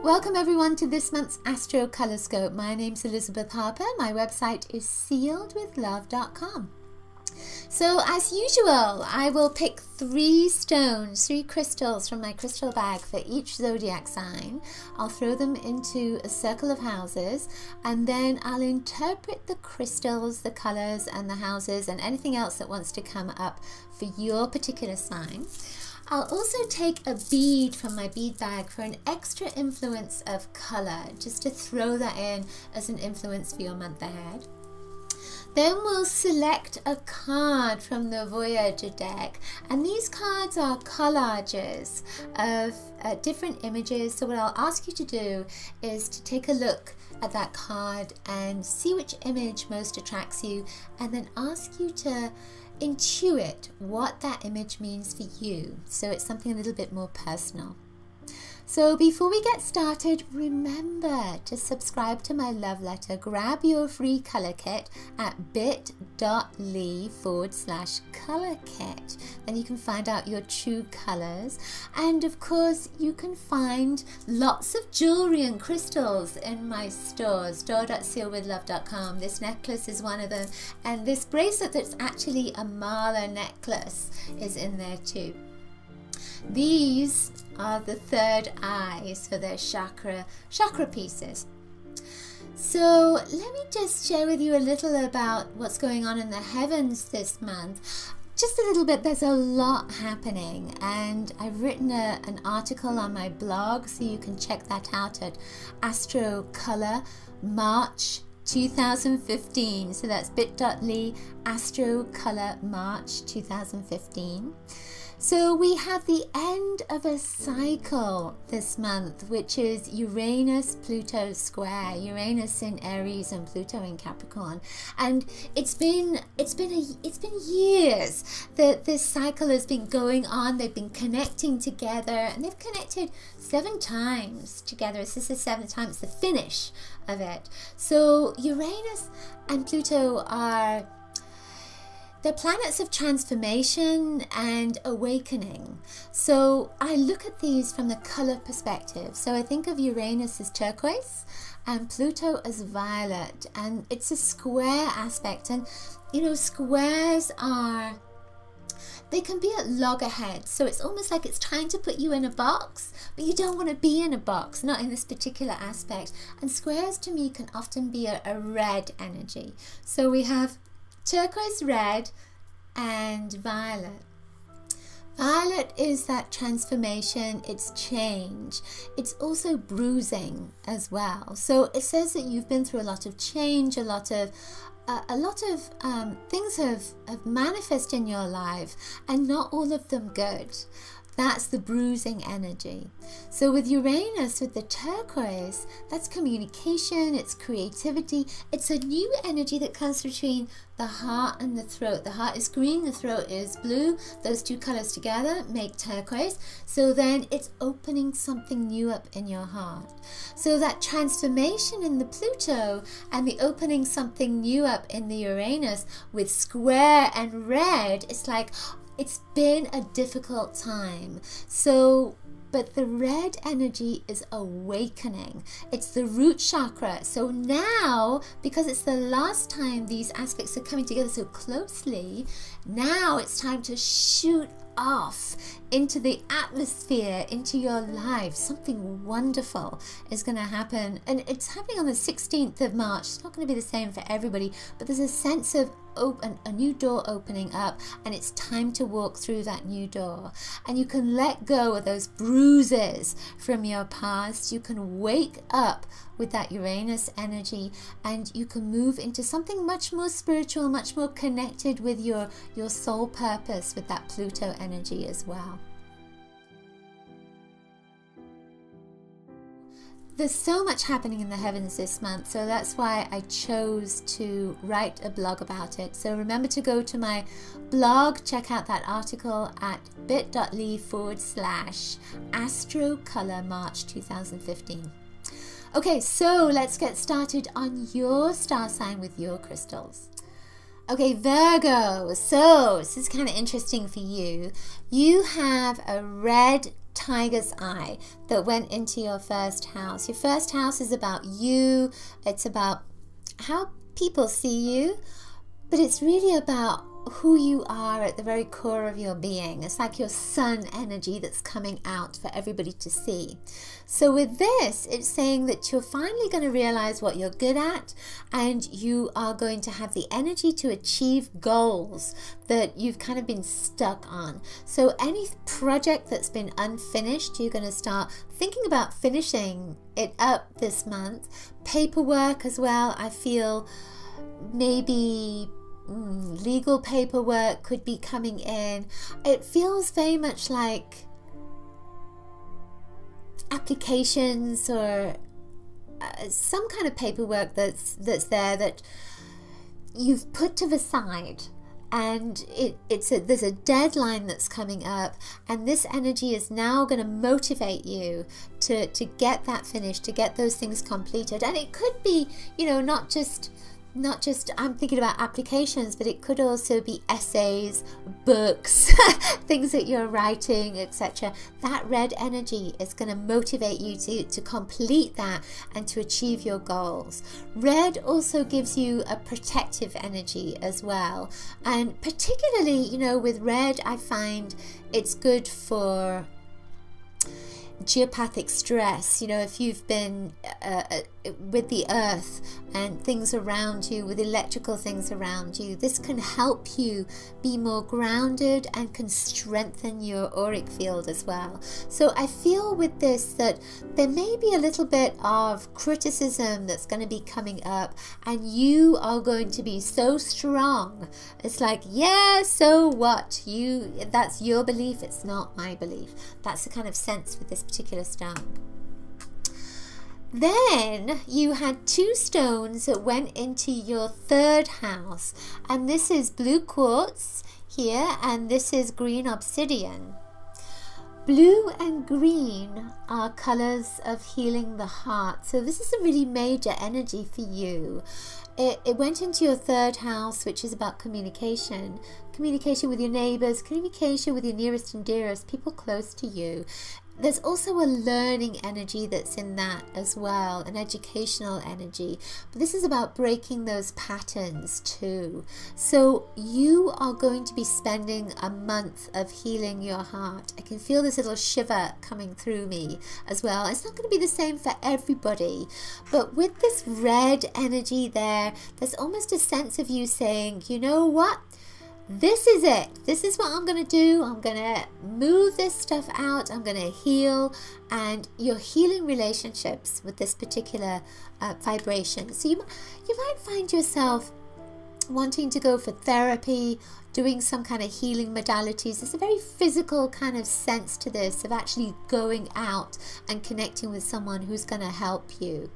Welcome everyone to this month's Astrocolorscope. My name's Elizabeth Harper. My website is sealedwithlove.com. So as usual, I will pick three crystals from my crystal bag for each zodiac sign. I'll throw them into a circle of houses, and then I'll interpret the crystals, the colors and the houses and anything else that wants to come up for your particular sign. I'll also take a bead from my bead bag for an extra influence of color, just to throw that in as an influence for your month ahead. Then we'll select a card from the Voyager deck, and these cards are collages of different images. So what I'll ask you to do is to take a look at that card and see which image most attracts you, and then ask you to intuit what that image means for you, so it's something a little bit more personal. So before we get started, remember to subscribe to my love letter. Grab your free color kit at bit.ly/color kit. Then you can find out your true colors. And of course, you can find lots of jewelry and crystals in my store.sealedwithlove.com. This necklace is one of them. And this bracelet that's actually a mala necklace is in there too. These are the third eye, so they're chakra pieces. So let me just share with you a little about what's going on in the heavens this month. Just a little bit. There's a lot happening, and I've written an article on my blog, so you can check that out at Astrocolor March 2015. So that's bit.ly Astrocolor March 2015. So we have the end of a cycle this month, which is Uranus-Pluto square. Uranus in Aries and Pluto in Capricorn, and it's been years that this cycle has been going on. They've been connecting together, and they've connected 7 times together. This is the 7th time. It's the finish of it. So Uranus and Pluto are they're planets of transformation and awakening. So I look at these from the color perspective. So I think of Uranus as turquoise and Pluto as violet, and it's a square aspect. And you know, squares they can be at loggerheads, so it's almost like it's trying to put you in a box, but you don't want to be in a box, not in this particular aspect. And squares to me can often be a red energy. So we have turquoise, red and violet. Violet is that transformation, it's change. It's also bruising as well. So it says that you've been through a lot of change, a lot of things have manifested in your life, and not all of them good. That's the bruising energy. So with Uranus, with the turquoise, that's communication, it's creativity. It's a new energy that comes between the heart and the throat. The heart is green, the throat is blue. Those two colors together make turquoise. So then it's opening something new up in your heart. So that transformation in the Pluto and the opening something new up in the Uranus with square and red, it's like, it's been a difficult time. But the red energy is awakening. It's the root chakra. So now, because it's the last time these aspects are coming together so closely, now it's time to shoot off into the atmosphere, into your life. Something wonderful is going to happen, and it's happening on the 16th of March. It's not going to be the same for everybody, but there's a sense of a new door opening up, and it's time to walk through that new door. And you can let go of those bruises from your past. You can wake up with that Uranus energy, and you can move into something much more spiritual, much more connected with your soul purpose with that Pluto energy as well. There's so much happening in the heavens this month, so that's why I chose to write a blog about it. So remember to go to my blog, check out that article at bit.ly/Astrocolor March 2015. Okay, so let's get started on your star sign with your crystals. Okay, Virgo, so this is kind of interesting for you. You have a red tiger's eye that went into your first house. Your first house is about you. It's about how people see you, but it's really about who you are at the very core of your being. It's like your sun energy that's coming out for everybody to see. So with this, it's saying that you're finally going to realize what you're good at, and you are going to have the energy to achieve goals that you've kind of been stuck on. So any project that's been unfinished, you're going to start thinking about finishing it up this month. Paperwork as well, I feel maybe legal paperwork could be coming in. It feels very much like applications or some kind of paperwork that's there that you've put to the side, and there's a deadline that's coming up, and this energy is now going to motivate you to get that finished, to get those things completed. And it could be, you know, not just I'm thinking about applications, but it could also be essays, books, things that you're writing, etc. That red energy is going to motivate you to complete that and to achieve your goals. Red also gives you a protective energy as well, and particularly, you know, with red, I find it's good for geopathic stress. You know, if you've been with the earth and things around you, with electrical things around you, this can help you be more grounded and can strengthen your auric field as well. So I feel with this that there may be a little bit of criticism that's going to be coming up, and you are going to be so strong. It's like, yeah, so what? That's your belief, it's not my belief. That's the kind of sense with this particular stone. Then you had two stones that went into your third house, and this is blue quartz here, and this is green obsidian. Blue and green are colors of healing the heart, so this is a really major energy for you. It went into your third house, which is about communication with your neighbors, communication with your nearest and dearest, people close to you. There's also a learning energy that's in that as well, an educational energy. But this is about breaking those patterns too. So you are going to be spending a month of healing your heart. I can feel this little shiver coming through me as well. It's not going to be the same for everybody. But with this red energy there's almost a sense of you saying, you know what? This is it. This is what I'm going to do. I'm going to move this stuff out. I'm going to heal. And you're healing relationships with this particular vibration. So you might find yourself wanting to go for therapy, doing some kind of healing modalities. There's a very physical kind of sense to this, of actually going out and connecting with someone who's going to help you.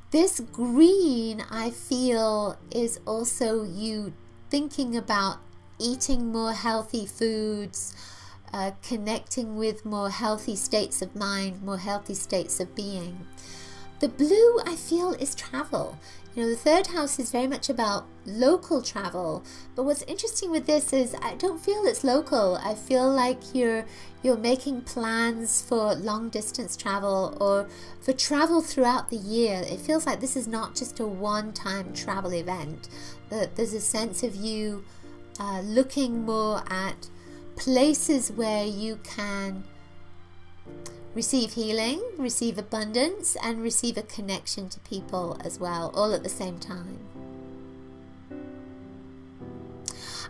This green, I feel, is also you thinking about eating more healthy foods, connecting with more healthy states of mind, more healthy states of being. The blue, I feel, is travel. You know, the third house is very much about local travel, but what's interesting with this is I don't feel it's local. I feel like you're making plans for long distance travel or for travel throughout the year. It feels like this is not just a one-time travel event. There's a sense of you looking more at places where you can receive healing, receive abundance, and receive a connection to people as well, all at the same time.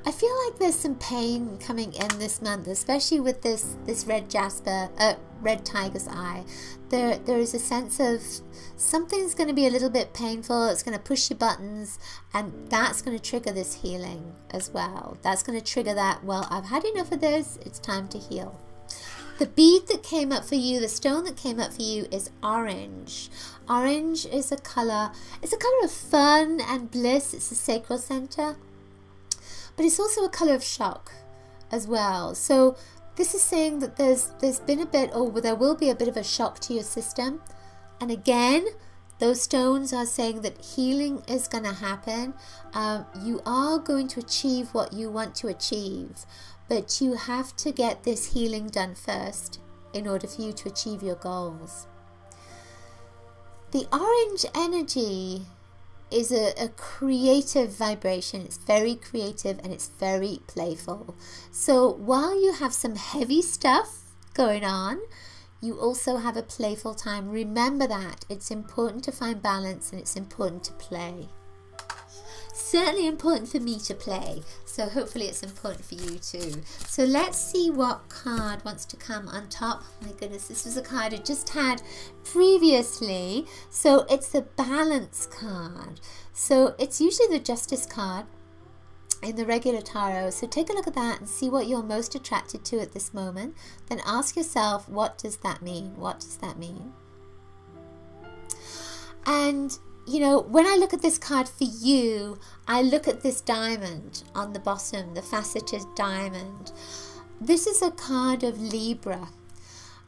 I feel like there's some pain coming in this month, especially with this red jasper, red tiger's eye. There is a sense of something's going to be a little bit painful. It's going to push your buttons, and that's going to trigger this healing as well. That's going to trigger that, well, I've had enough of this. It's time to heal. The bead that came up for you, the stone that came up for you, is orange. Orange is a color. It's a color of fun and bliss. It's a sacral center. But it's also a color of shock as well. So this is saying that there's been a bit, or there will be a bit of a shock to your system. And again, those stones are saying that healing is going to happen. You are going to achieve what you want to achieve, but you have to get this healing done first. in order for you to achieve your goals. The orange energy is a creative vibration. It's very creative and it's very playful. So while you have some heavy stuff going on, you also have a playful time. Remember that. It's important to find balance and it's important to play. Certainly important for me to play, so hopefully it's important for you too. So let's see what card wants to come on top. My goodness, this was a card I just had previously. So it's the balance card. So it's usually the Justice card in the regular tarot. So take a look at that and see what you're most attracted to at this moment. Then ask yourself, what does that mean? What does that mean? And you know, when I look at this card for you, I look at this diamond on the bottom, the faceted diamond. This is a card of Libra,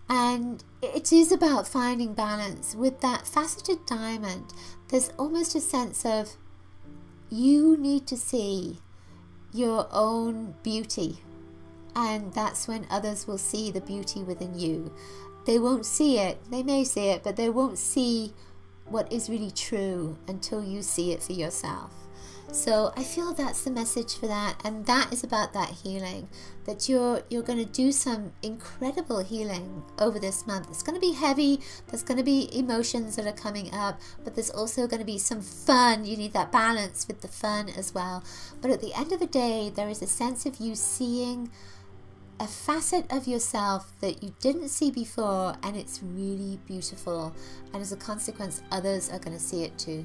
and it is about finding balance. With that faceted diamond, there's almost a sense of you need to see your own beauty, and that's when others will see the beauty within you. They won't see it, they may see it, but they won't see what is really true until you see it for yourself. So I feel that's the message for that, and that is about that healing, that you're going to do some incredible healing over this month. It's going to be heavy, there's going to be emotions that are coming up, but there's also going to be some fun. You need that balance with the fun as well. But at the end of the day, there is a sense of you seeing a facet of yourself that you didn't see before, and it's really beautiful, and as a consequence others are going to see it too.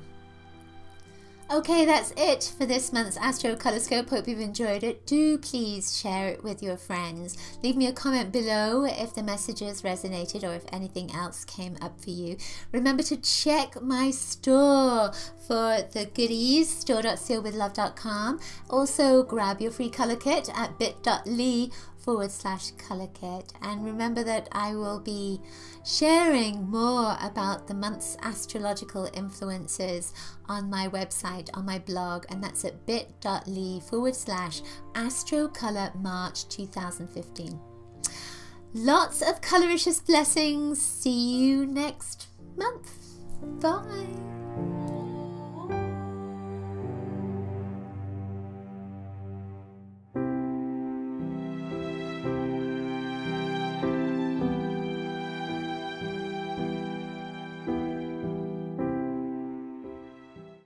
Okay, that's it for this month's Astrocolorscope. Hope you've enjoyed it. Do please share it with your friends. Leave me a comment below if the messages resonated or if anything else came up for you. Remember to check my store for the goodies, store.sealedwithlove.com. Also grab your free color kit at bit.ly/color kit, and remember that I will be sharing more about the month's astrological influences on my website, on my blog, and that's at bit.ly/astrocolor March 2015. Lots of coloricious blessings. See you next month. Bye.